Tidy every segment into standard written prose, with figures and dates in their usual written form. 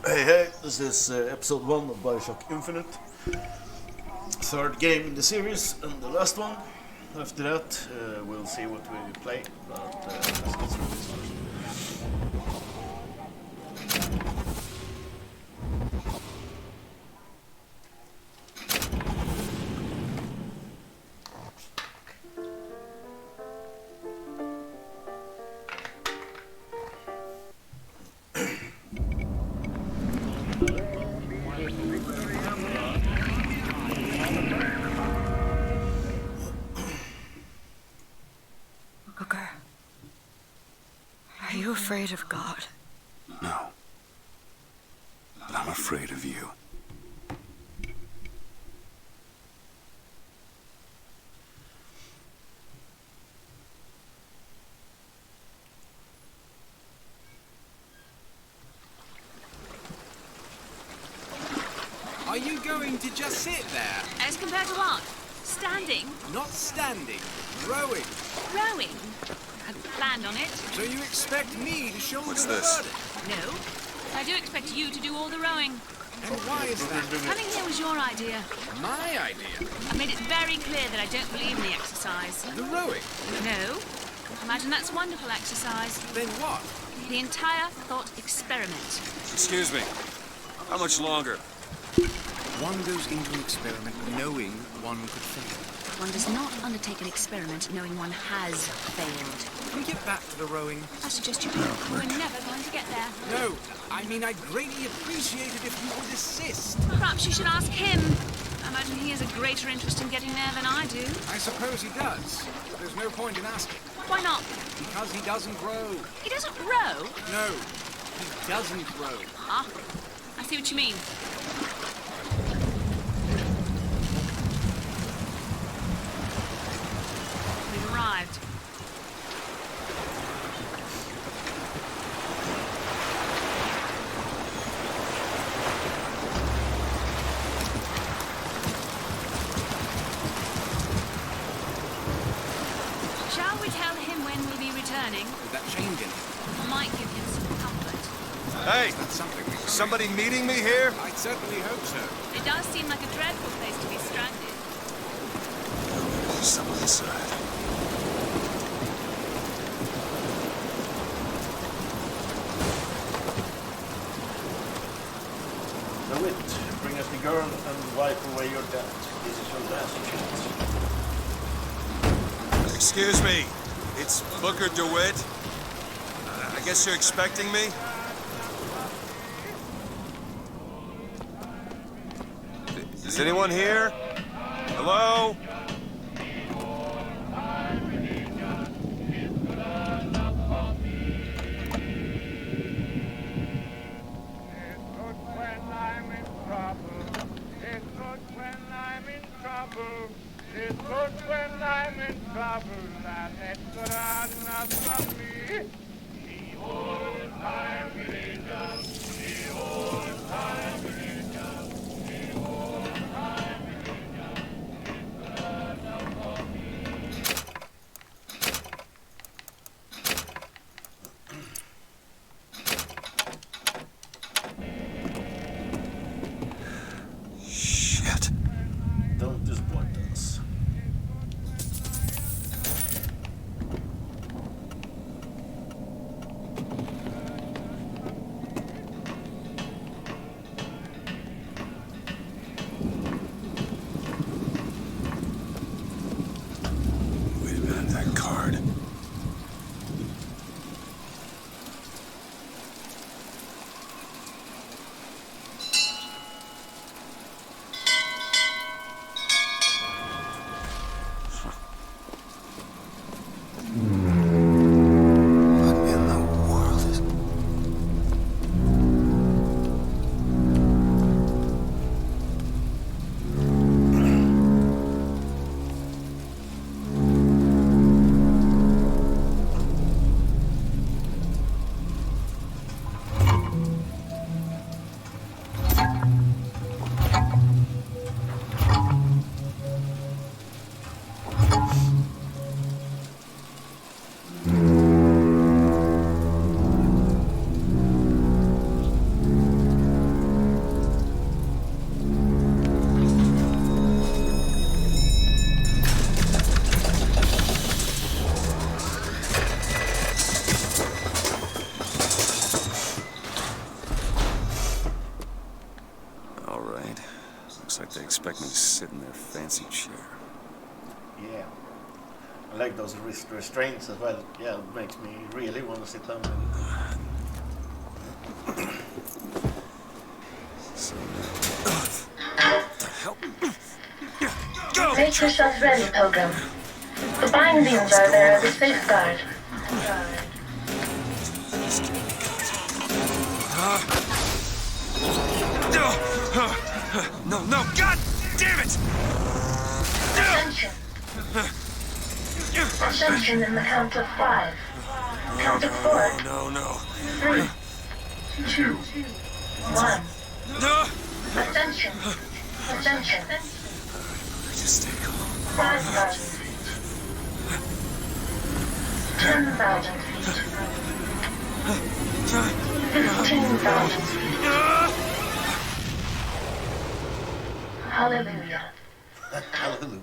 Hey, this is episode 1 of Bioshock Infinite. Third game in the series and the last one. After that, we'll see what we play, but let's get through this first. Booker, are you afraid of God? No. But I'm afraid of you. Are you going to just sit there? As compared to what? Standing? Not standing, rowing. Rowing? I'd planned on it. So you expect me to shoulder What's the this? burden? No. I do expect you to do all the rowing. And why is that? Coming here was your idea. My idea? I made it very clear that I don't believe in the exercise. The rowing? No. Imagine that's a wonderful exercise. Then what? The entire thought experiment. Excuse me. How much longer? One goes into an experiment knowing one could fail. One does not undertake an experiment knowing one has failed. Can we get back to the rowing? I suggest you do. We're never going to get there. No, I mean I'd greatly appreciate it if you would desist. Perhaps you should ask him. I imagine he has a greater interest in getting there than I do. I suppose he does, but there's no point in asking. Why not? Because he doesn't row. He doesn't row. No, he doesn't row. Ah, I see what you mean. We've arrived. Shall we tell him when we'll be returning? Would that change anything? Might give him some comfort. Hey! That's something we Somebody meeting me here? I'd certainly hope so. It does seem like a dreadful place to be stranded. Step inside. DeWitt, bring us the girl and wipe away your debt. This is your last chance. Excuse me. It's Booker DeWitt. I guess you're expecting me? Is anyone here? Hello? It's good when I'm in trouble, and it's good enough for me. The old time religion, the old time religion, the old time religion. expect me to sit in their fancy chair. Yeah. I like those restraints as well. Yeah, it makes me really want to sit down. Make yourself ready, Pilgrim. The bindings are there as a safeguard. No, God damn it! Ascension. Ascension in the count of 5. Count of 4. No. 3, 2, 1. No! Ascension. Ascension. Just stay calm. 5,000 feet. 10,000 feet. 15,000 feet. Hallelujah. Hallelujah.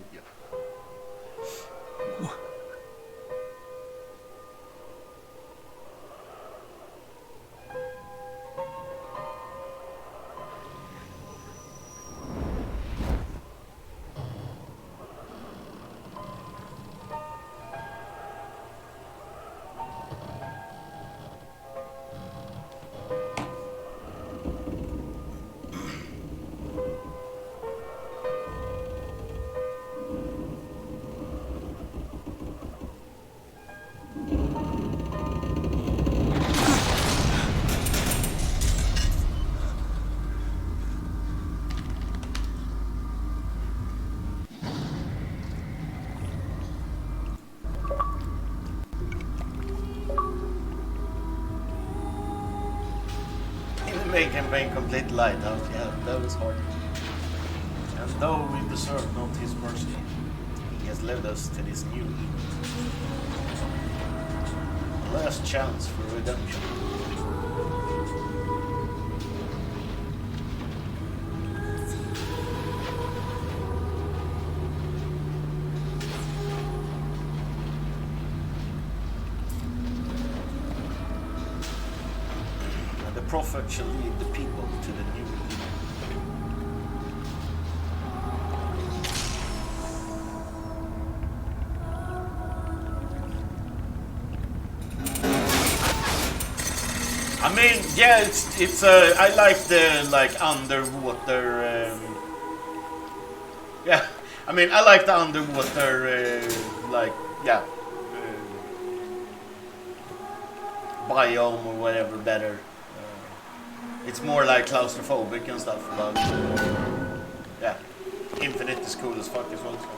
Main campaign complete lighthouse, yeah, that was hard. And though we deserve not his mercy, he has led us to this new evil. The last chance for redemption. The prophet shall lead the people to the new Eden. I mean, yeah, it's I like the underwater. Yeah, I mean, I like the underwater biome or whatever better. It's more like claustrophobic and stuff, but yeah, Infinite is cool as fuck as well. So.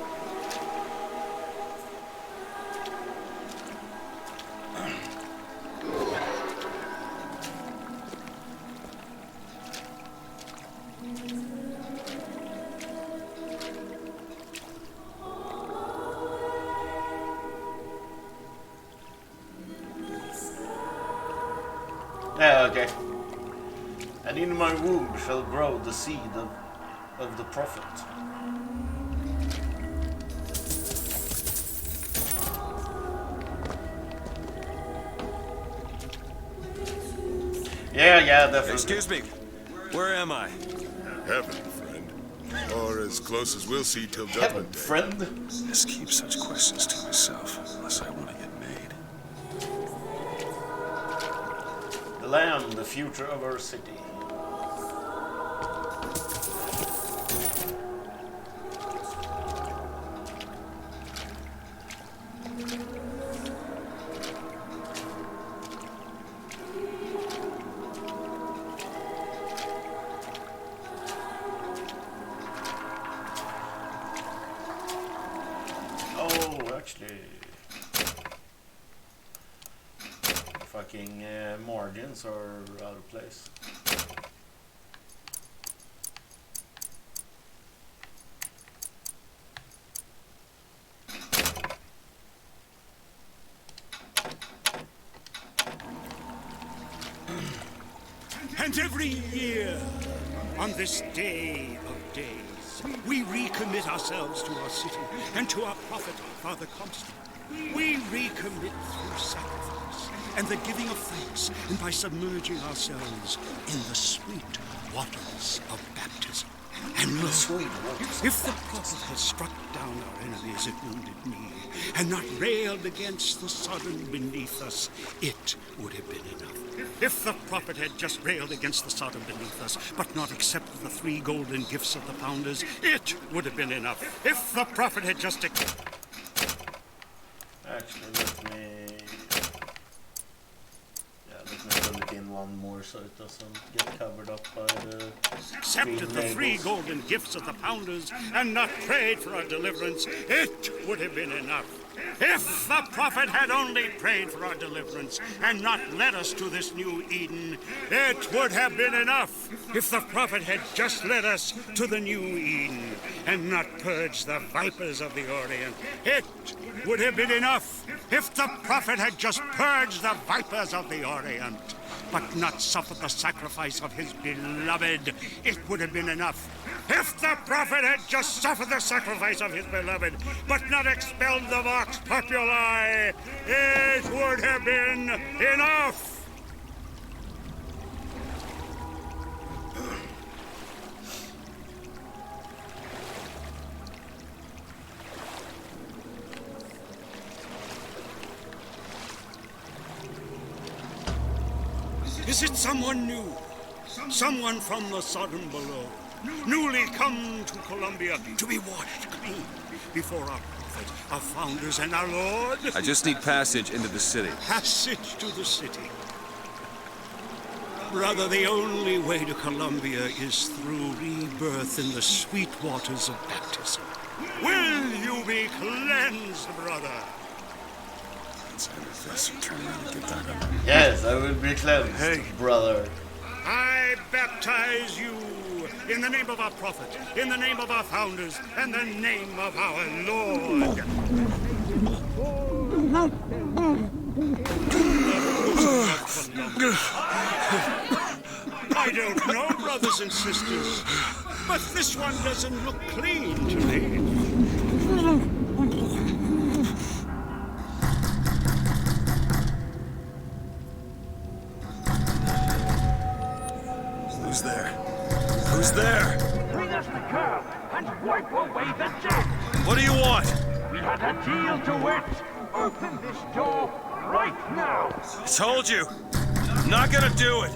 Yeah, okay. And in my womb shall grow the seed of the prophet. Yeah, definitely. Excuse me, where am I? Heaven, friend. Or as close as we'll see till Heaven, Judgment Day. friend. Just keep such questions to myself, unless I want to get made. The Lamb, the future of our city. Fucking margins are out of place. And every year, on this day of days, we recommit ourselves to our city and to our prophet, Father Constant. We recommit through sacrifice and the giving of thanks, and by submerging ourselves in the sweet waters of baptism. And lo, if the prophet had struck down our enemies at wounded knee, and not railed against the sodden beneath us, it would have been enough. If the prophet had just railed against the sodom beneath us, but not accepted the 3 golden gifts of the founders, it would have been enough. If the prophet had just... Actually, let me fill it in one more so it doesn't get covered up by the accepted the 3 golden gifts of the founders and not prayed for our deliverance, it would have been enough. If the prophet had only prayed for our deliverance and not led us to this new Eden, it would have been enough. If the prophet had just led us to the new Eden and not purged the vipers of the Orient, it would have been enough. If the prophet had just purged the vipers of the Orient, but not suffered the sacrifice of his beloved, it would have been enough. If the prophet had just suffered the sacrifice of his beloved, but not expelled the vox populi, it would have been enough. Is it someone new? Someone from the Sodom below, newly come to Columbia to be washed clean before our prophet, our founders, and our Lord? I just need passage into the city. Passage to the city. Brother, the only way to Columbia is through rebirth in the sweet waters of baptism. Will you be cleansed, brother? Yes, I will be cleansed, brother. I baptize you in the name of our prophet, in the name of our founders, and the name of our Lord. I don't know, brothers and sisters, but this one doesn't look clean to me. Who's there? Who's there? Bring us the curb and wipe away the debt. What do you want? We had a deal to it. Open this door right now. I told you. I'm not gonna do it.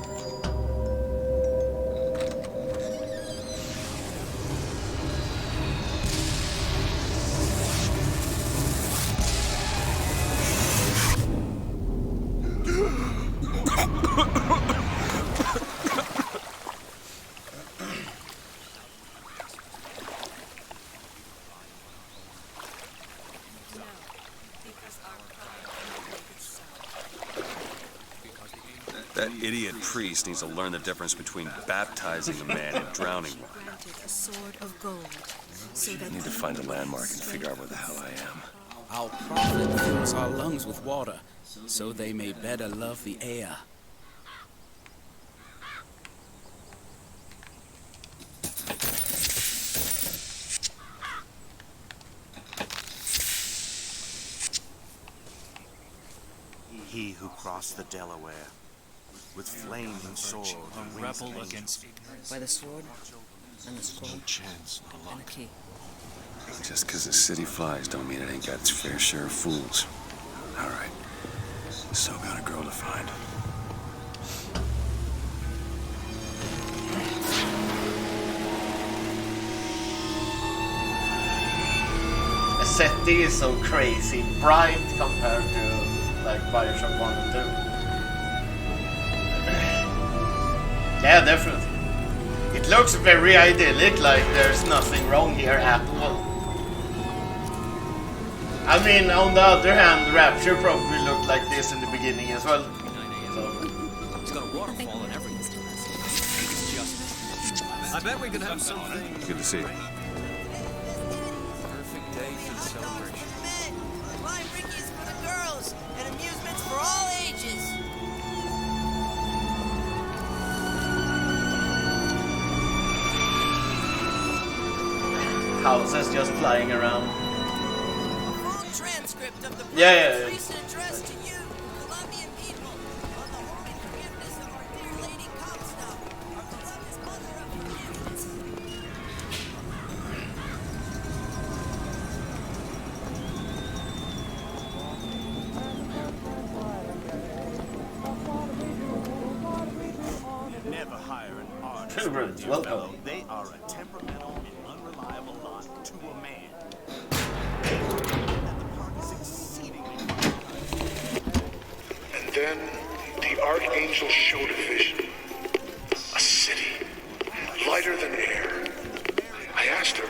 That idiot priest needs to learn the difference between baptizing a man and drowning one. Granted a sword of gold, so that I need to find a landmark and figure out where the hell I am. Our prophet fills our lungs with water, so they may better love the air. He who crossed the Delaware with flaming sword and rebel against by the sword and the scroll chance and the key. Just because the city flies don't mean it ain't got its fair share of fools. All right. Still got a girl to find. The setting is so crazy bright compared to like Bioshock 1 and 2. Yeah, definitely. It looks very idyllic, like there's nothing wrong here at all. I mean, on the other hand, Rapture probably looked like this in the beginning as well. So. It's got a waterfall and everything. It's just... I bet we could have something... Good to see you. Perfect day for the celebration. Men, Lime Ricky's for the girls, and amusements for all ages. Houses just flying around. Transcript of the yeah. recent address to you, Colombian people, on the holy forgiveness of our dear Lady Comstock, our beloved mother of forgiveness. Pilgrims, welcome. They are a temperamental and unreliable lot to a man. And the park is exceedingly And then the Archangel showed a vision. A city, lighter than air. I asked her,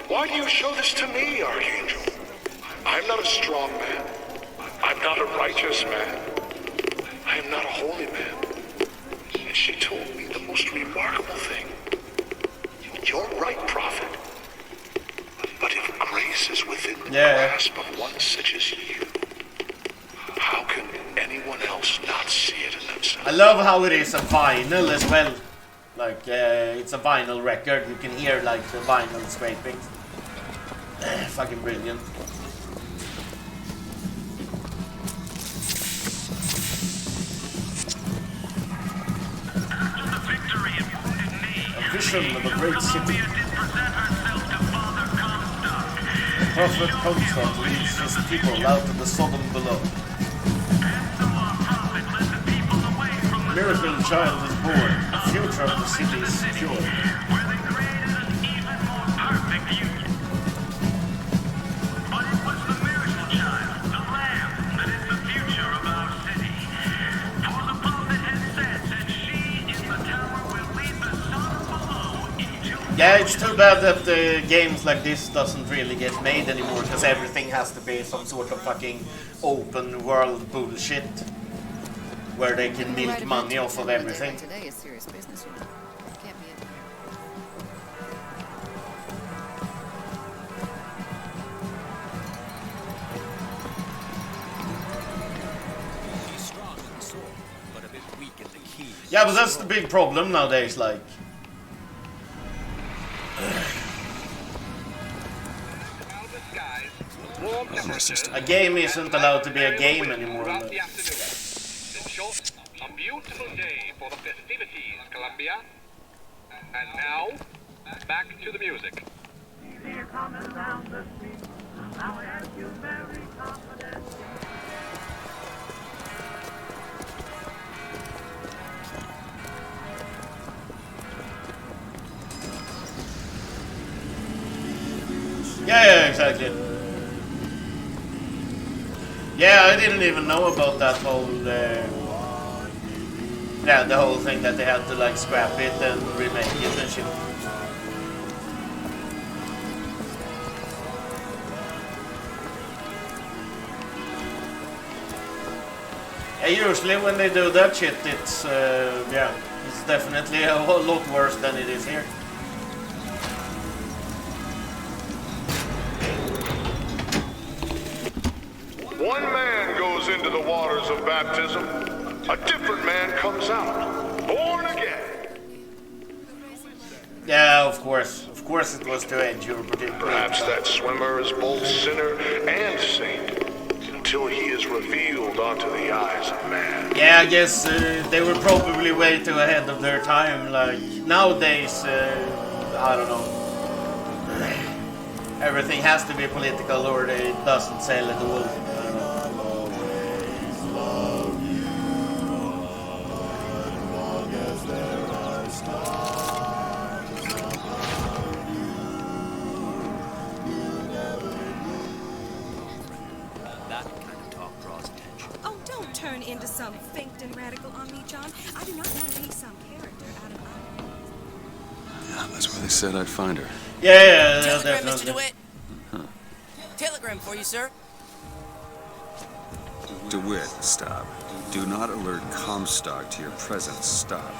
"Why do you show this to me, Archangel? I'm not a strong man. I'm not a righteous man. I am not a holy man." And she told me the most remarkable thing. "You're right, prophet. But if grace is within the grasp of one such as you, how can anyone else not see it in themselves?" I love how it is a vinyl as well. Like, it's a vinyl record. You can hear, like, the vinyl scraping. Fucking brilliant. A vision of a great city. The prophet Comstock leads his people out of the Sodom below. A miracle child is born. The future of the city is secure. Yeah, it's too bad that games like this doesn't really get made anymore, because everything has to be some sort of fucking open world bullshit where they can milk money off of everything. Today is serious business, you know. Can't be it. He's strong in the sword, but a bit weak in the key. Yeah, but that's the big problem nowadays, like. A game isn't allowed to be a game anymore. In short, a beautiful day for the festivities, Columbia. And now, back to the music. Yeah, exactly. Yeah, I didn't even know about that whole, yeah, the whole thing that they had to like scrap it and remake it and shit. Yeah, usually when they do that shit, it's, yeah, it's definitely a whole lot worse than it is here. One man goes into the waters of baptism, a different man comes out, born again. Yeah, of course it was to edge your particular. Perhaps that swimmer is both sinner and saint, until he is revealed onto the eyes of man. Yeah, I guess they were probably way too ahead of their time. Like, nowadays, I don't know. Everything has to be political or it doesn't sell at all. Turn into some faked and radical on me, John. I do not want to be some character out of honor. Yeah, that's where they said I'd find her. Yeah, Telegram, definitely. Mr. DeWitt. Telegram for you, sir. DeWitt, stop. Do not alert Comstock to your presence. Stop.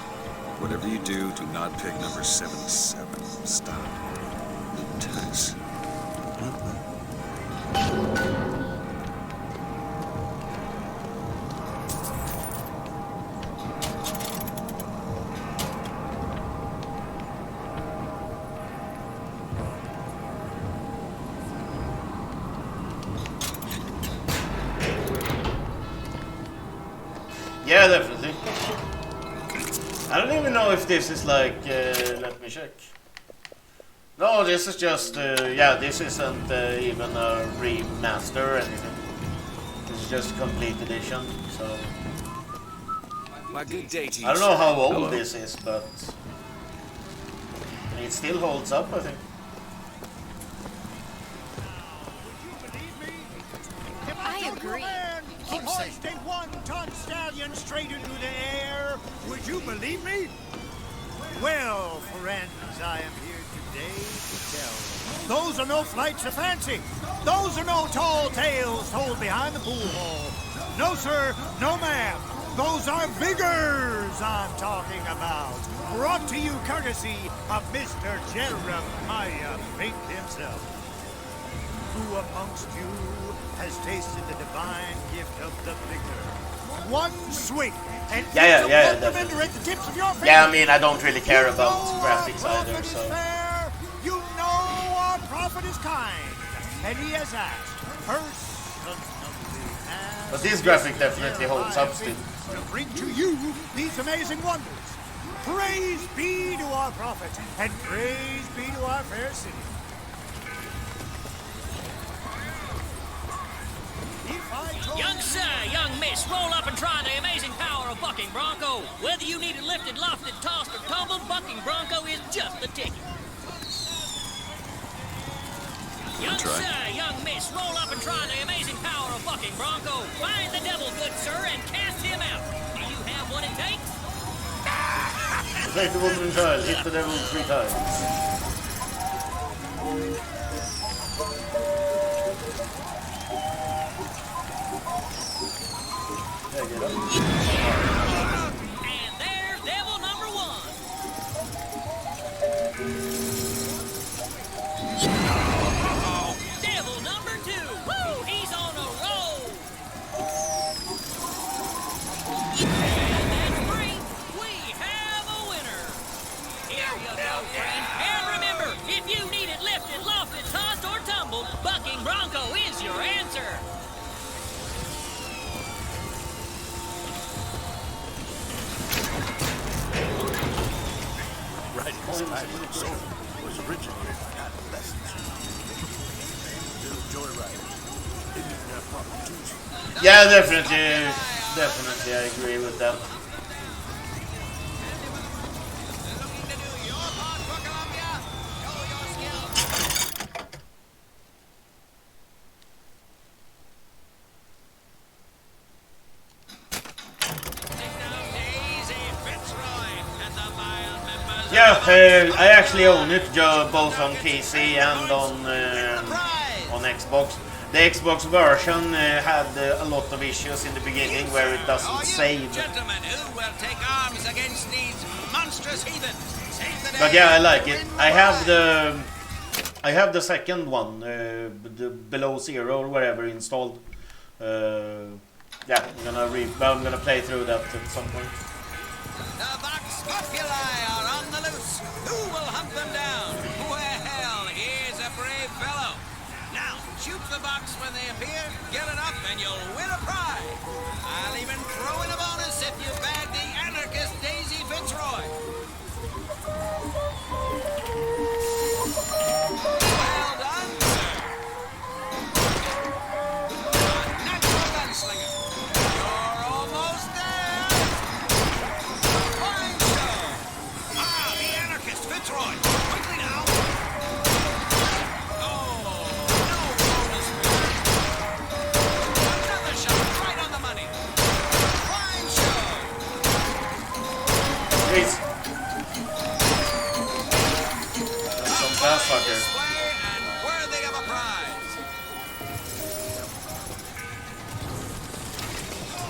Whatever you do not pick number 77. Stop. Thanks. Yeah, definitely. I don't even know if this is like, let me check. No, this is just, yeah, this isn't even a remaster or anything. This is just a complete edition, so... My good day to you. I don't know how old Hello. this is, but... It still holds up, I think. I agree. Keep hoist a 1-ton stallion straight into the air. Would you believe me? Well, friends, I am here today to tell. Those are no flights of fancy. Those are no tall tales told behind the pool hall. No, sir, no, ma'am. Those are vigors I'm talking about. Brought to you courtesy of Mr. Jeremiah Fink himself. Who amongst you has tasted the divine gift of the vigor? One swing, and yeah, definitely. At the tips of your fingers. Yeah, I mean, I don't really care about graphics either, so. Fair. You know our prophet is kind, and he has asked personally. But this graphic definitely holds up still. To bring to you these amazing wonders. Praise be to our prophet, and praise be to our fair city. Young sir, young miss, roll up and try the amazing power of Bucking Bronco. Whether you need it lifted, lofted, tossed, or tumbled, Bucking Bronco is just the ticket. Young sir, young miss, roll up and try the amazing power of Bucking Bronco. Find the devil, good sir, and cast him out. Do you have what it takes? Take the woman and child, hit the devil 3 times. Yeah, get up. And there's devil number 1. Devil number 2. Woo! He's on a roll. And that's 3. We have a winner. Here you go, friend. And remember, if you need it lifted, lofted, tossed, or tumbled, Bucking Bronco is your answer. Riding beside the soul was originally adolescence. Little joyride. They didn't have proper tools. Yeah, definitely, I agree with that. Yeah, I actually own it both on PC and on Xbox. The Xbox version had a lot of issues in the beginning where it doesn't save. Gentlemen, who will take arms against these monstrous heathens? But yeah, I like it. I have the second one, the Below Zero or whatever installed. Yeah, I'm gonna play through that at some point. The Vox Populi are on the loose. Who will hunt them down? Well, here's a brave fellow. Now, shoot the box when they appear, get it up, and you'll win a prize. I'll even throw in a bonus if you bag the anarchist Daisy Fitzroy. Well done, sir. Natural gunslinger. You're almost there. Fine show. The anarchist Fitzroy. Quickly now. Please. Some fast fucker. And worthy of a prize.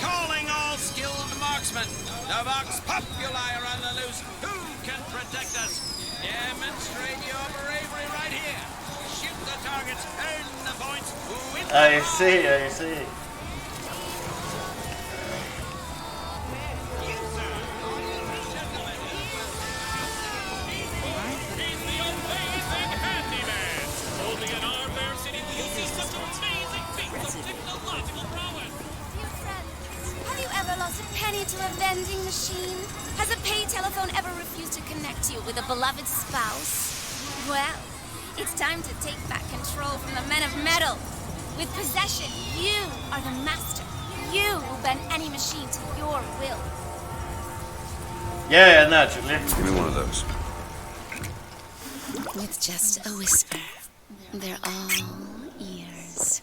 Calling all skilled marksmen. The Vox Populi are on the loose. Who can protect us? Demonstrate your bravery right here. Shoot the targets, earn the points. Win the I see. To a vending machine? Has a pay telephone ever refused to connect you with a beloved spouse? Well, it's time to take back control from the men of metal. With possession, you are the master. You will bend any machine to your will. Yeah, naturally. Give me one of those. With just a whisper, they're all ears.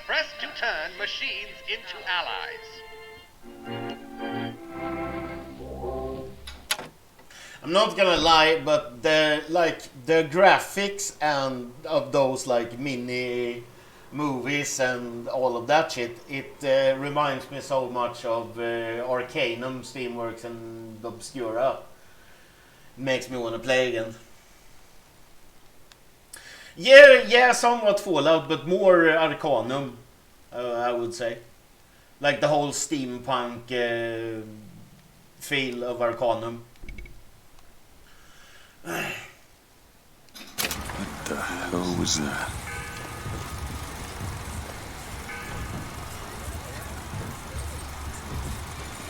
Press to turn machines into allies. I'm not gonna lie, but the graphics and of those like mini movies and all of that shit, it reminds me so much of Arcanum, Steamworks, and Obscura. Makes me want to play again. Yeah, somewhat Fallout, but more Arcanum, I would say. Like the whole steampunk feel of Arcanum. What the hell was that?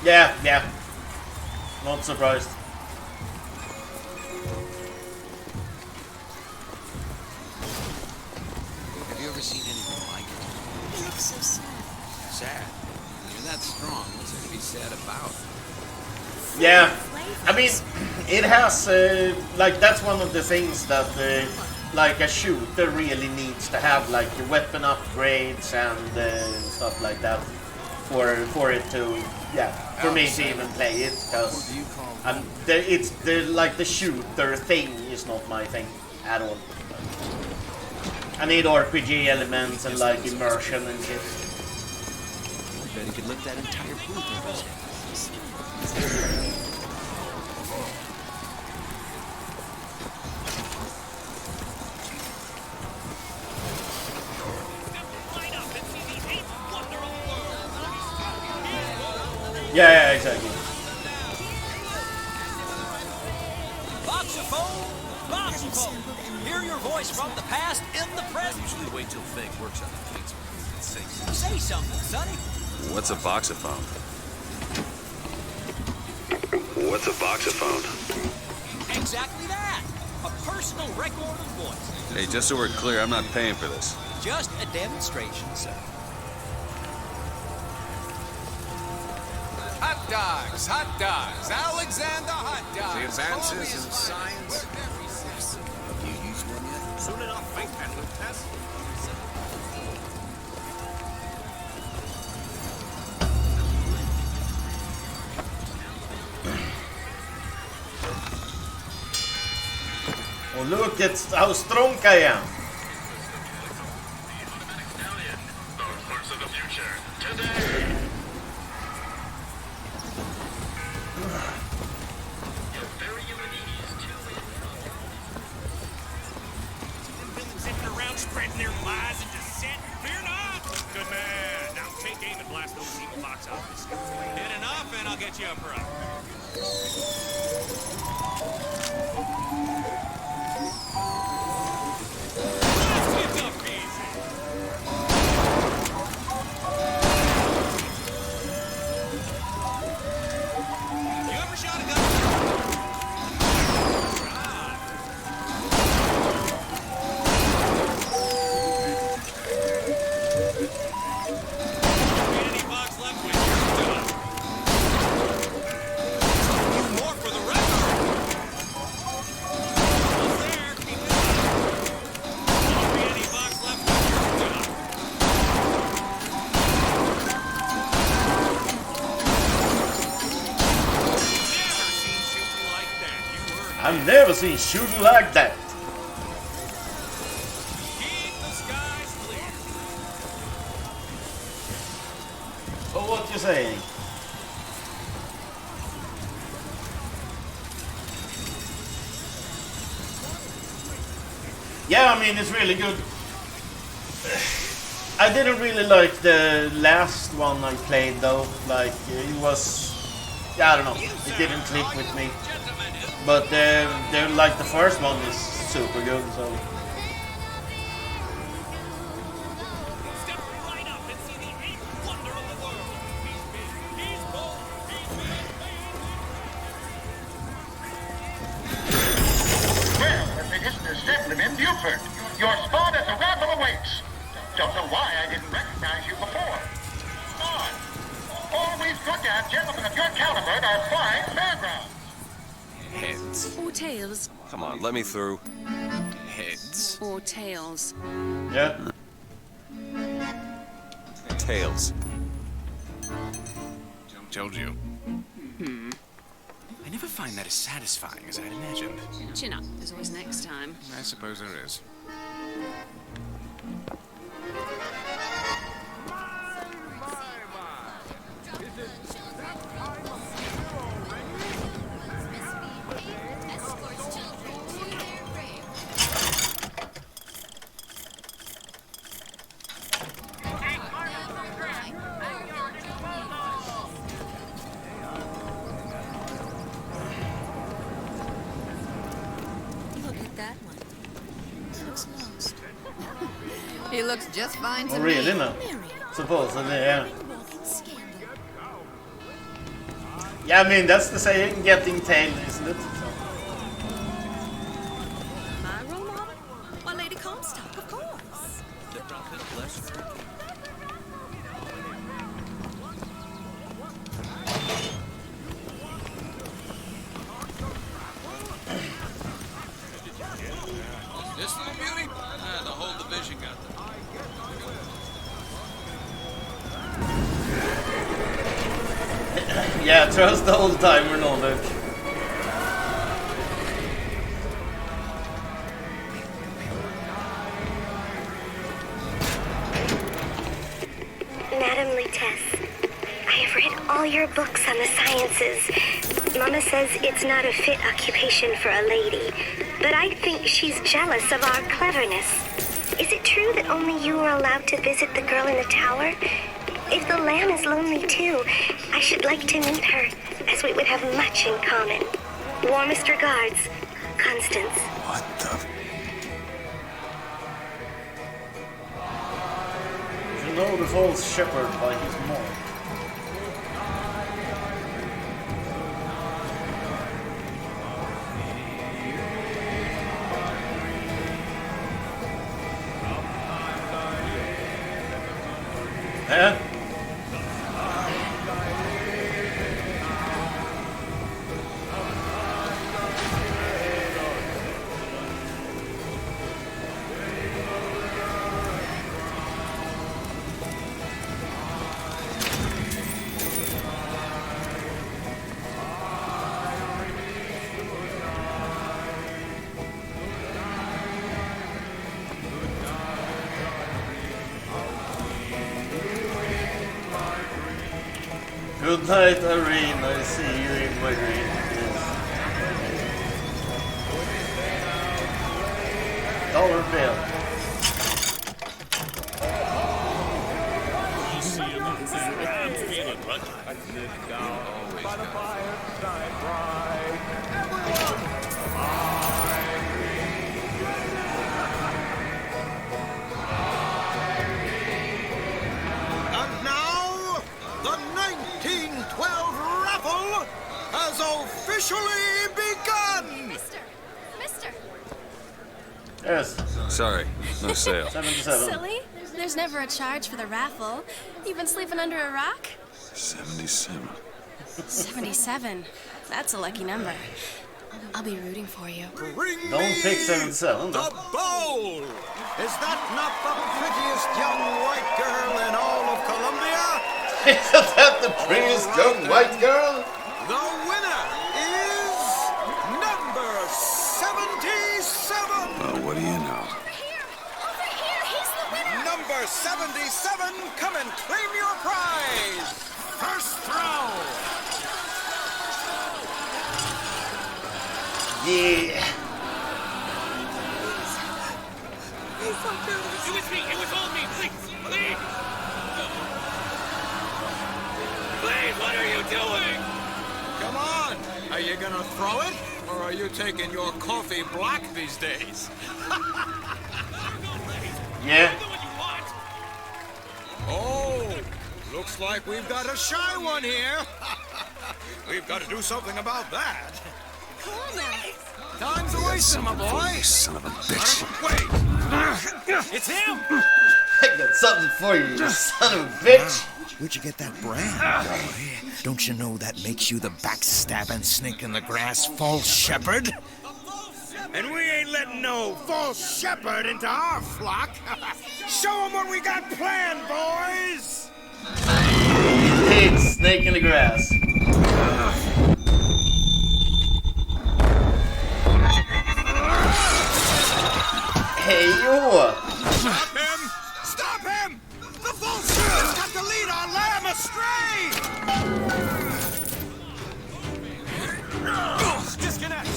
Yeah. Not surprised. Have you ever seen anything like it? He looks so sad. Sad? When you're that strong, what's there to be sad about? Yeah, I mean, it has, like, that's one of the things that, like, a shooter really needs to have, like, weapon upgrades and stuff like that for it to, yeah, for me to even play it, because it's like the shooter thing is not my thing at all. I need RPG elements and like immersion and shit. I bet he could lift that entire booth over his head. Yeah, exactly. Voxophone! Hear your voice from the past in the present. Usually wait till Fake works on the things. Say something, Sonny. What's a voxophone? What's a voxophone? Exactly that. A personal recorded voice. Hey, just so we're clear, I'm not paying for this. Just a demonstration, sir. Hot dogs, Alexander Hot Dogs. The advances in science. Have you used one yet? Soon enough, think and test. Oh look, it's how strong I am. Parts of the future today. Spreading their lies and dissent. Fear not! Good man. Now take aim and blast those evil box office. Hit enough and I'll get you a pro. Let's get up easy. You ever shot a gun? I've never seen shooting like that. Keep the skies clear. So what you saying? Yeah, I mean, it's really good. I didn't really like the last one I played though. Like, it was, I don't know, it didn't click with me. But like the first one is super good, so. Don't know why I didn't recognize you before. Come on. Always good to have gentlemen of your caliber at our fine fairgrounds. Heads. Or tails. Come on, let me through. Heads. Or tails. Yeah. Tails. Told you. Hmm. I never find that as satisfying as I'd imagined. Chin up. There's always next time. I suppose there is. Look at that one. He looks lost. He looks just fine to Oh, me. really? No. Supposedly, yeah. Yeah, I mean, that's the saying, getting tail, isn't it? My role model? Why, Lady Comstock, of course. This little beauty? The whole division got them. Yeah, trust the old timer, no, look. Madam Lutece, I have read all your books on the sciences. Mama says it's not a fit occupation for a lady, but I think she's jealous of our cleverness. Is it true that only you are allowed to visit the girl in the tower? If the lamb is lonely too, I should like to meet her, as we would have much in common. Warmest regards, Constance. What the? You know the false shepherd by his mom. Yeah. Good night, Irene. I see you in my dream. Yes. Dollar bill. And now, the 1912 raffle has officially begun! Mister! Yes. Sorry, no sale. 77. Silly? There's never a charge for the raffle. You've been sleeping under a rock? 77. 77. That's a lucky number. I'll be rooting for you. Don't pick 77. The bowl! Is that not the prettiest young white girl in all of Columbia? Isn't that the prettiest young white girl? The winner is number 77! Well, what do you know? Number 77, come and claim your prize! First throw! Yeah. It was me. It was all me. Please. Please. Please, what are you doing? Come on! Are you gonna throw it? Or are you taking your coffee black these days? Yeah. Oh, looks like we've got a shy one here. We've got to do something about that. Come on now. Time's a wasting, my boy. You son of a bitch. Wait! It's him! I got something for you, you son of a bitch. Where'd you get that brand, boy? Don't you know that makes you the backstabbing snake in the grass false shepherd? And we ain't letting no false shepherd into our flock. Show them what we got planned, boys! Hey, snake in the grass. Hey, you! Stop him! Stop him! The false shepherd's got to lead our lamb astray! Disconnect!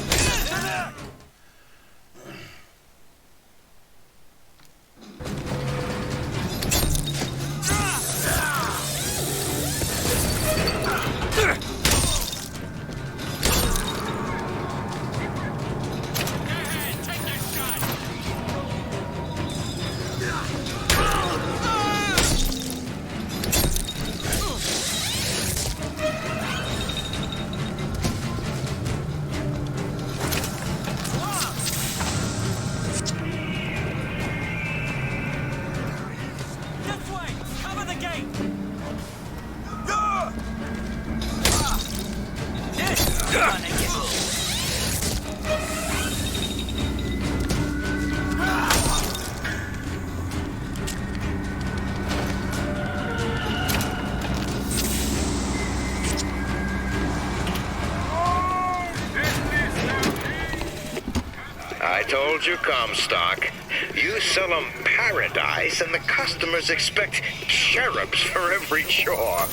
I told you, Comstock. You sell them paradise, and the customers expect cherubs for every chore.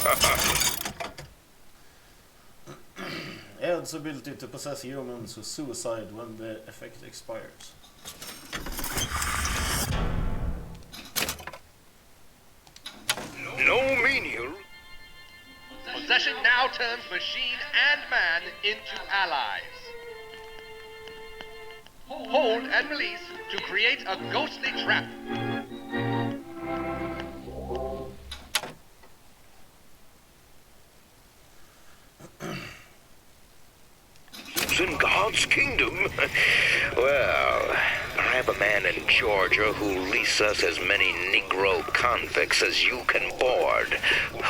Adds ability to possess humans with suicide when the effect expires. No menial. Possession now turns machine and man into allies. Hold and release to create a ghostly trap. In God's kingdom? Well, I have a man in Georgia who'll lease us as many Negro convicts as you can board.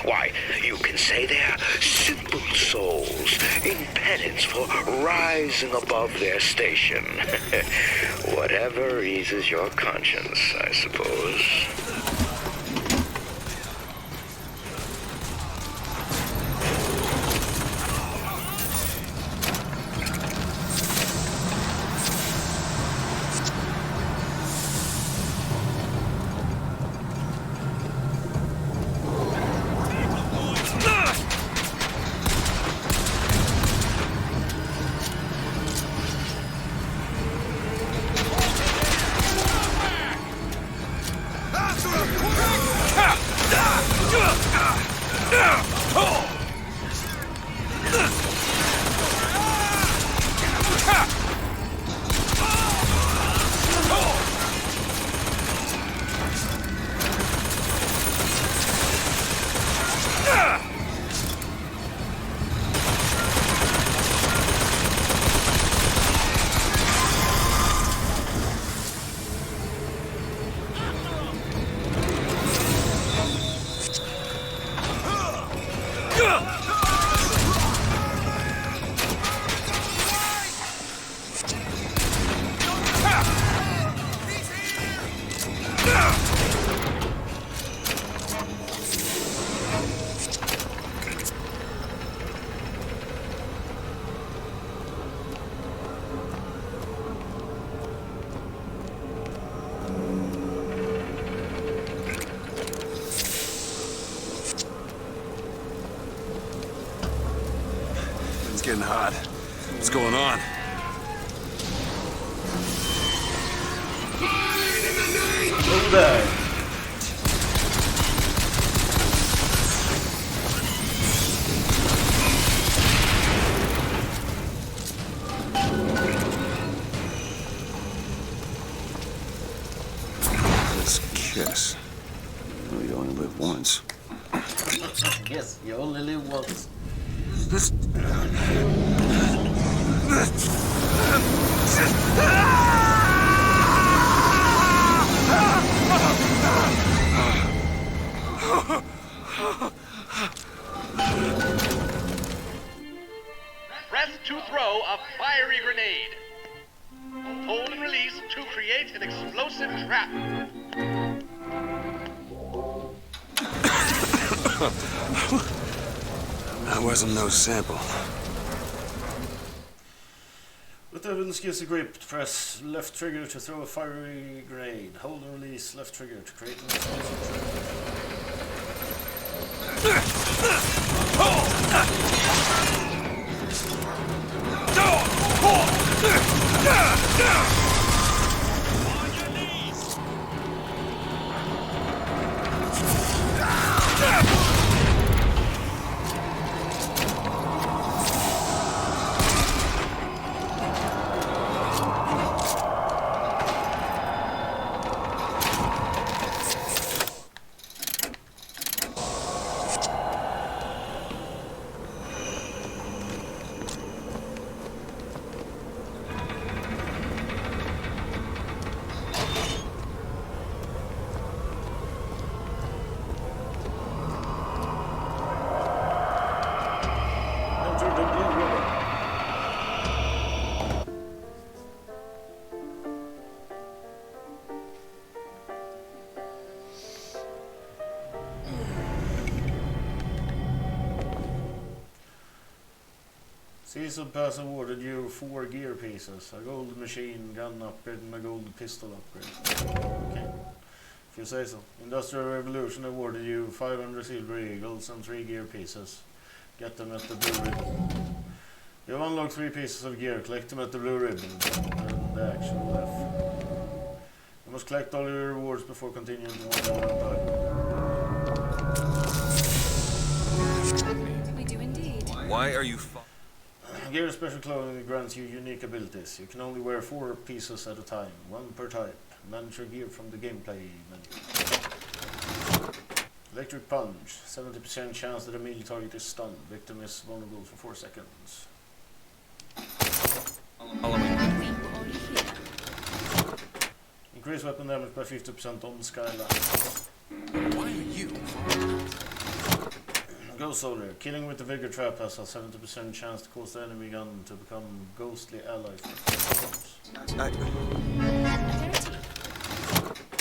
Why, you can say they're simple souls in penance for rising above their station. Whatever eases your conscience, I suppose. Getting hot. What's going on? Who there? Let's kiss. Well, you only live once. Yes, you only live once. Press to throw a fiery grenade. Hold and release to create an explosive trap. That wasn't no sample. With the weapon skills equipped, press left trigger to throw a fiery grenade. Hold and release left trigger to create an explosive trap. Season Pass awarded you 4 gear pieces, a gold machine gun upgrade and a gold pistol upgrade. Okay, if you say so. Industrial Revolution awarded you 500 silver eagles and 3 gear pieces. Get them at the blue ribbon. You have unlocked 3 pieces of gear, collect them at the blue ribbon and the actual F. You must collect all your rewards before continuing to one time. We do indeed. Why are you Gear special clothing grants you unique abilities. You can only wear 4 pieces at a time, 1 per type. Manage your gear from the gameplay menu. Electric Punch, 70% chance that a melee target is stunned. Victim is vulnerable for 4 seconds. Increase weapon damage by 50% on skylines. Why are you? Ghost Soldier. Killing with the Vigor Trap has a 70% chance to cause the enemy gun to become ghostly ally for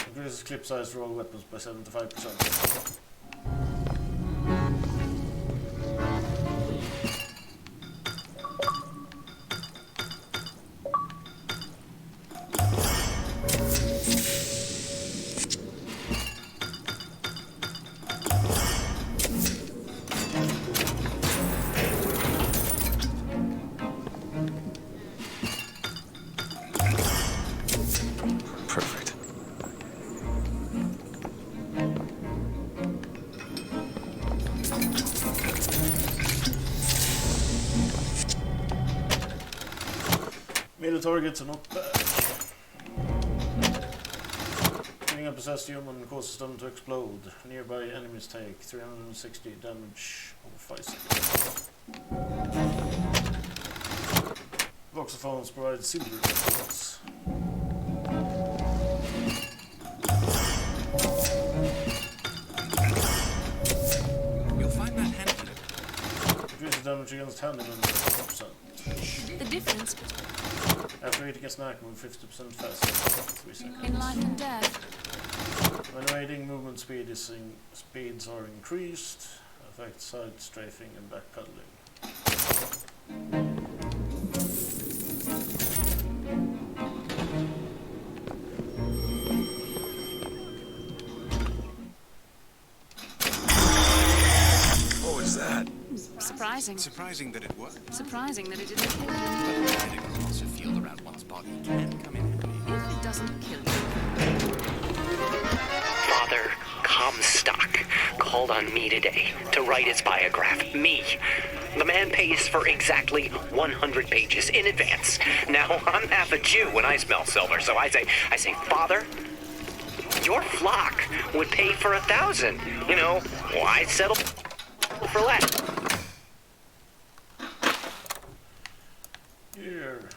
increases clip size for all weapons by 75%. Melee targets are not back. Killing a possessed human causes them to explode. Nearby enemies take 360 damage over 5 seconds. Voxophones provide silver bullets. You'll find that handy. Increases damage against handymen by 50%. The difference after eating a snack, move 50% faster. 3 seconds. in life and death. When raiding, movement speeds are increased. Affects side strafing and backpedaling. What was that? Surprising. Surprising that it worked. Surprising that it didn't kill you. Getting a repulsive field around one's body can come in handy. If it doesn't kill you. Father Comstock called on me today to write his biograph. Me. The man pays for exactly 100 pages in advance. Now, I'm half a Jew when I smell silver, so I say, Father, your flock would pay for 1,000. You know, why settle for less? Here.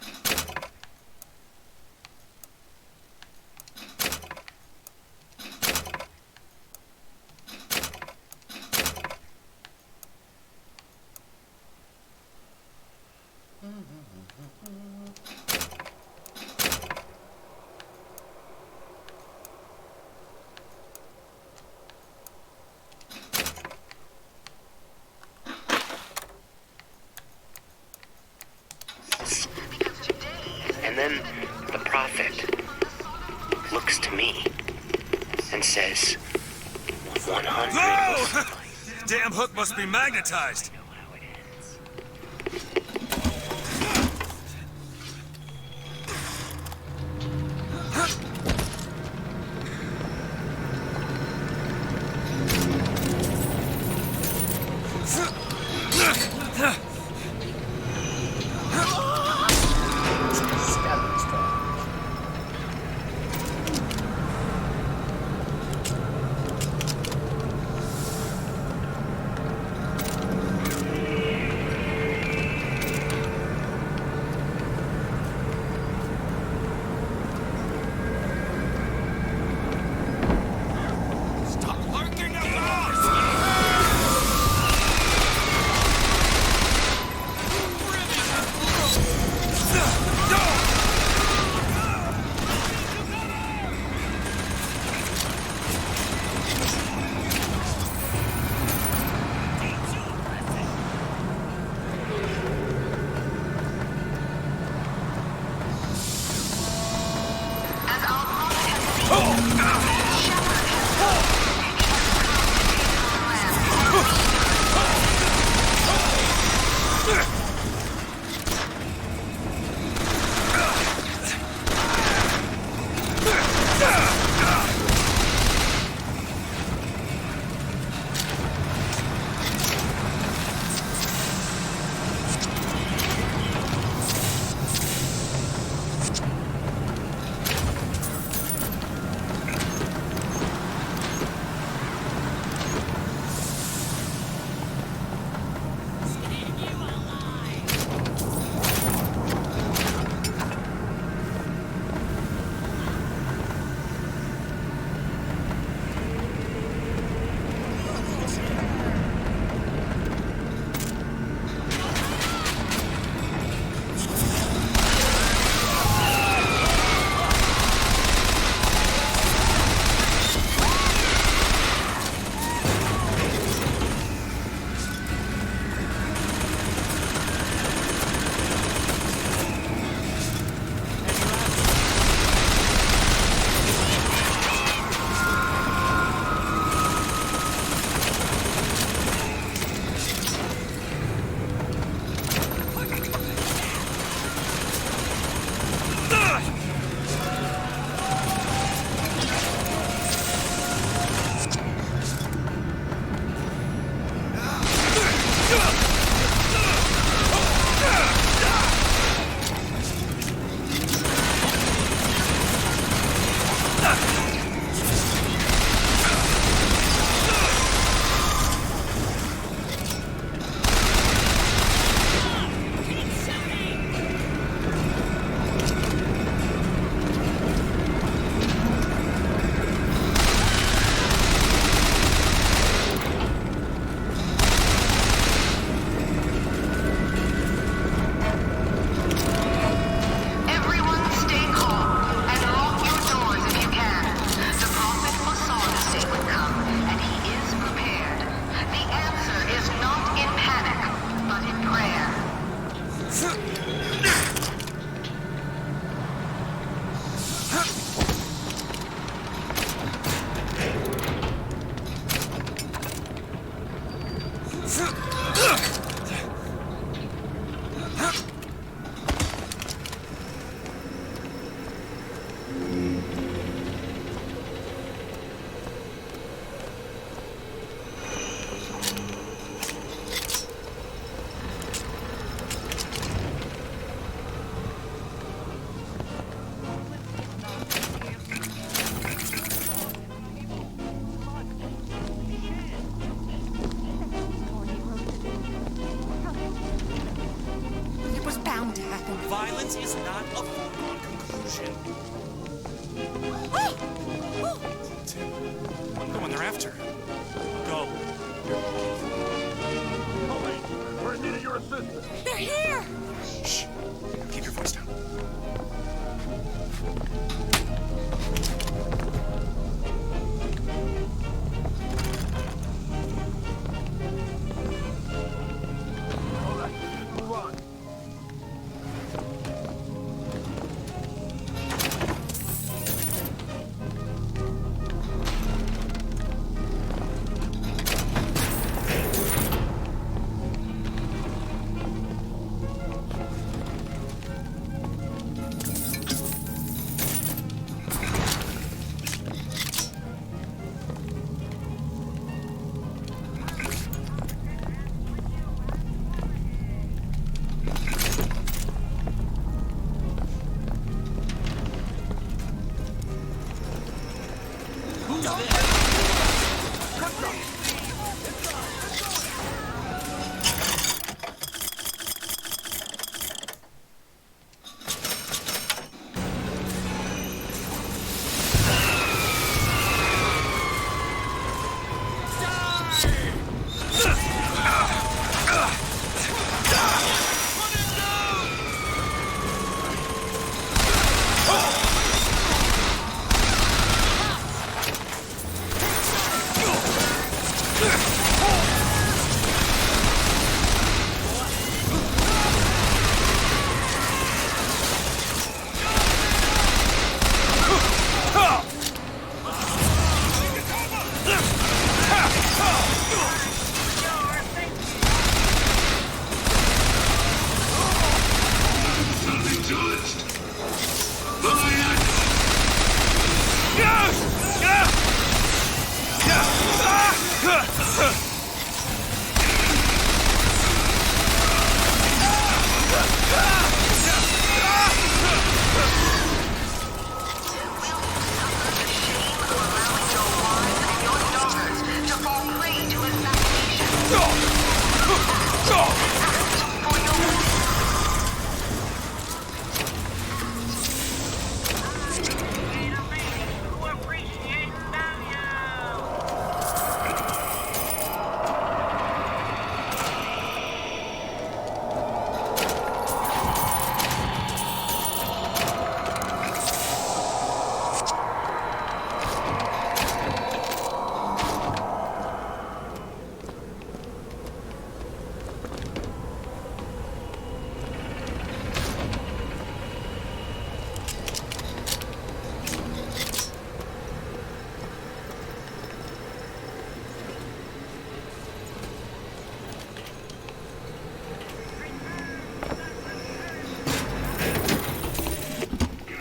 says 100. No! Damn hook must be magnetized. Violence is not a foregone conclusion. The one they're after. Go. Hurry! We're in need of your assistance. They're here! Shh. Keep your voice down.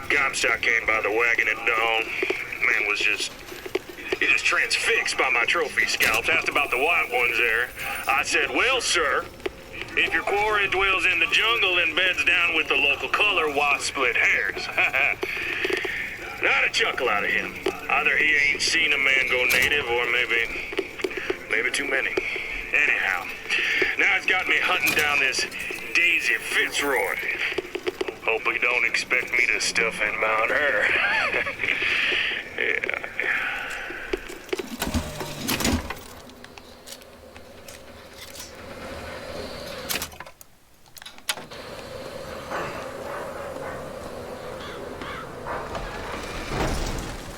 Comstock came by the wagon at dawn. Man was just transfixed by my trophy scalps. Asked about the white ones there. I said, well, sir, if your quarry dwells in the jungle and beds down with the local color, why split hairs? Not a chuckle out of him. Either he ain't seen a man go native or maybe too many. Anyhow, now it's got me hunting down this Daisy Fitzroy. Hope he don't expect me to stuff and mount her. Yeah.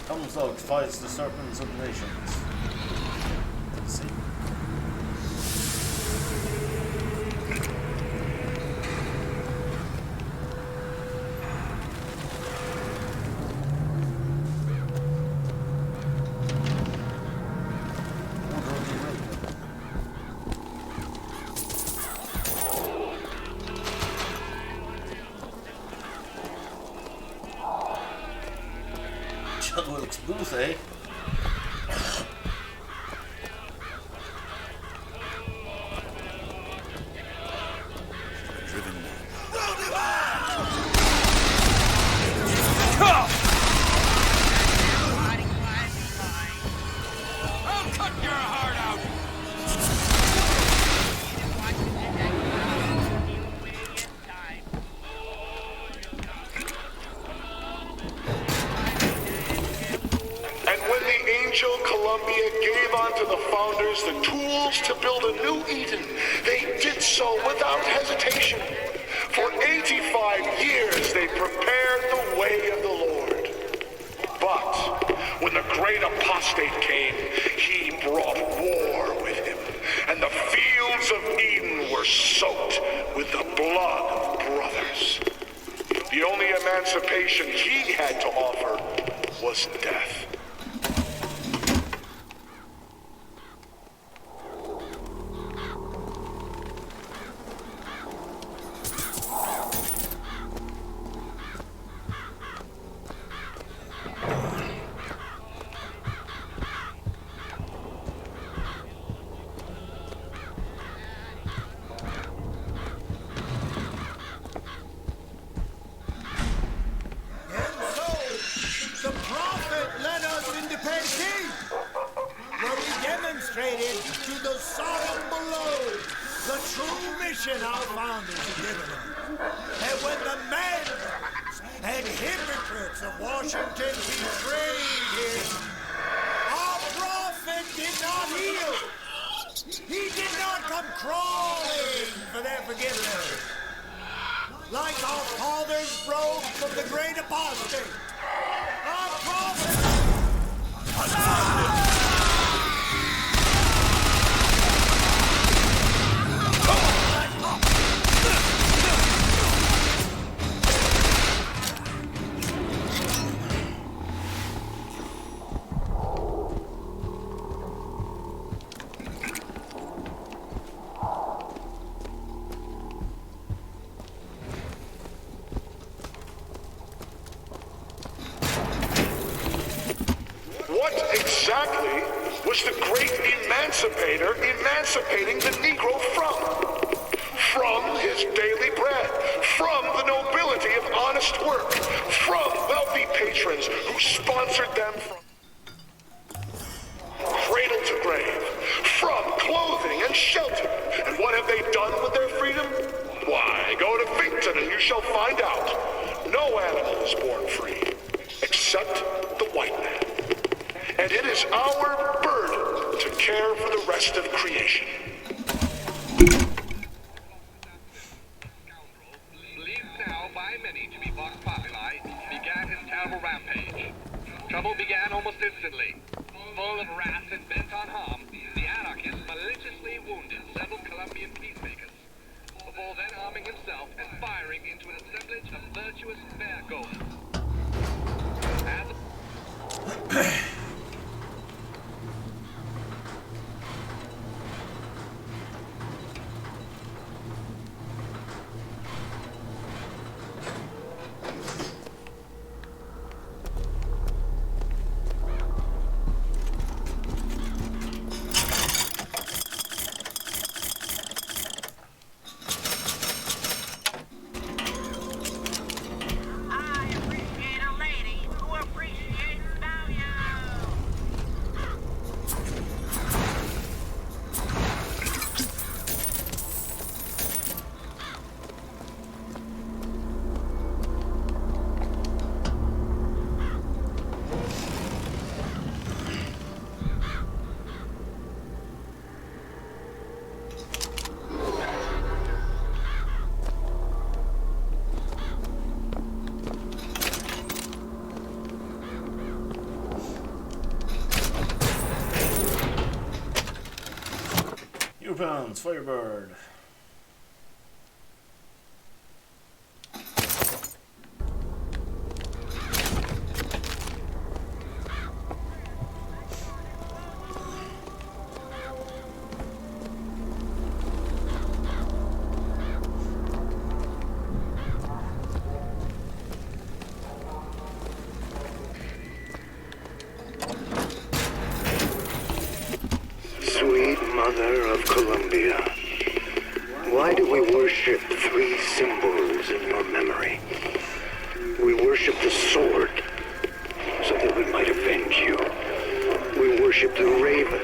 Comstock fights the serpents of the nations. Let's see. Chadwick's booth, eh? I'll cut your heart out! Angel Columbia gave unto the founders the tools to build a new Eden. They did so without hesitation. For 85 years they prepared the way of the Lord. But when the great apostate came, he brought war with him, and the fields of Eden were soaked with the blood of brothers. The only emancipation he had to offer was death. To the Sodom below, the true mission our founders have given us. And when the madmen and hypocrites of Washington betrayed him, our prophet did not heal, He did not come crawling for their forgiveness. Like our fathers broke from the great apostate. Our prophet. What exactly was the great emancipator emancipating the Negro from? From his daily bread, from the nobility of honest work, from wealthy patrons who sponsored them from cradle to grave, from clothing and shelter. And what have they done with their freedom? Why, go to Finkton and you shall find out. No animal is born free, except the white man. And it is our burden to care for the rest of creation. Believed now by many to be Vox Populi, began his terrible rampage. Trouble began almost instantly. Full of wrath and bent on harm, the anarchist maliciously wounded several Colombian peacemakers, before then arming himself and firing into an assemblage of virtuous fair-goers. Pounds, Firebird. Sweet Mother of Columbia, why do we worship three symbols in your memory? We worship the sword, so that we might avenge you. We worship the raven,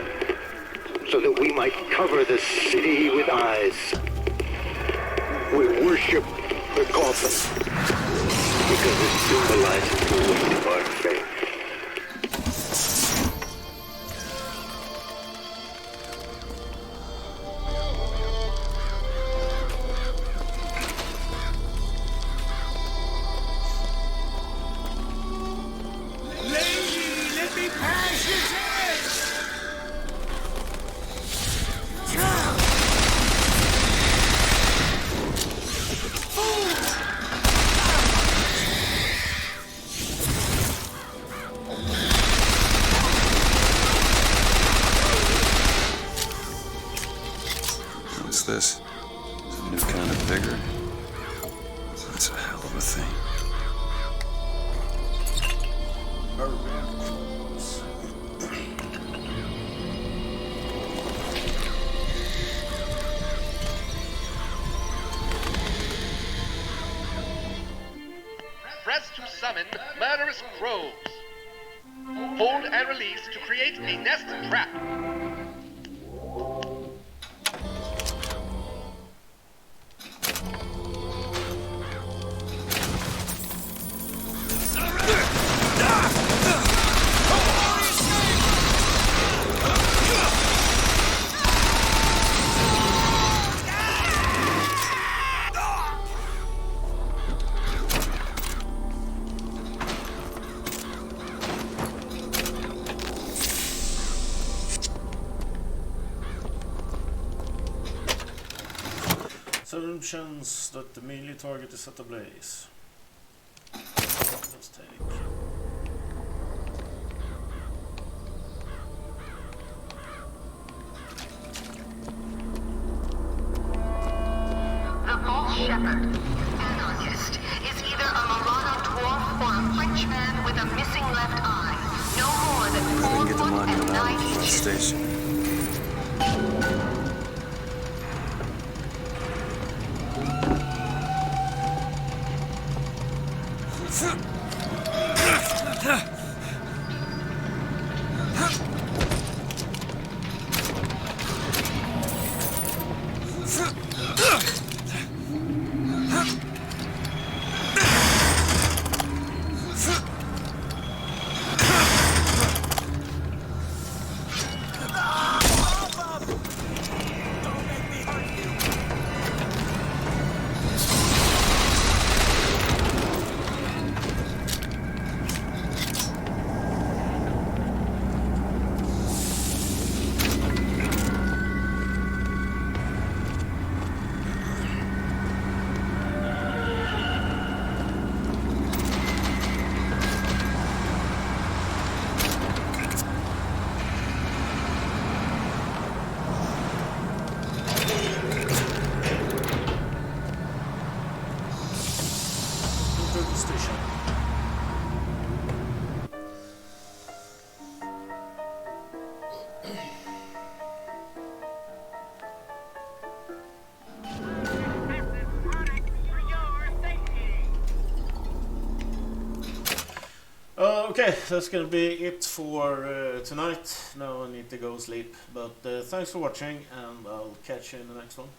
so that we might cover the city with eyes. We worship the coffin, because it symbolizes the weight of our faith. What's this? It's a new kind of vigor. That's a hell of a thing. Press to summon murderous crows. Hold and release to create a nest trap. Assumptions that the melee target is set ablaze. Let's take. The false shepherd, anarchist, is either a mulatto dwarf or a Frenchman with a missing left eye. No more than I 4 didn't get the foot monument and out 9 of the inches. station. Okay, that's gonna be it for tonight. Now I need to go sleep, but thanks for watching, and I'll catch you in the next one.